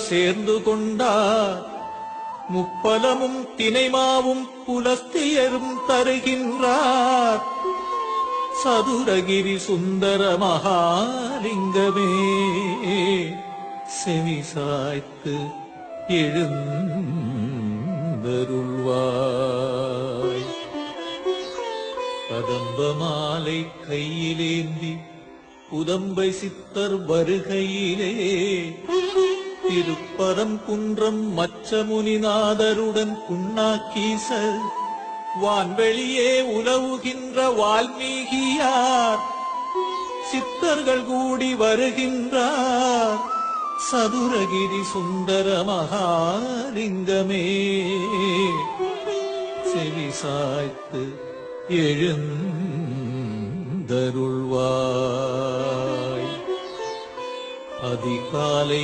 சேர்ந்து கொண்டார் முப்பலமும் தினைமாவும் புலஸ்தியரும் தருகின்றார் சதுரகிரி சுந்தர மகாலிங்கமே செவிசாய்த்து எழுந்தருள்வாய். கதம்ப மாலை கையிலேந்தி உதம்பை சித்தர் வருகையிலே திருப்பரம் குன்றம் மச்சமுனிநாதருடன் புண்ணாக்கீசர் வான்வெளியே உலவுகின்ற வால்மீகியார் சித்தர்கள் கூடி வருகின்றார் சதுரகிரி சுந்தர மகாலிங்கமே செவிசாய்த்து எழுந்தருள்வாய். அதிகாலை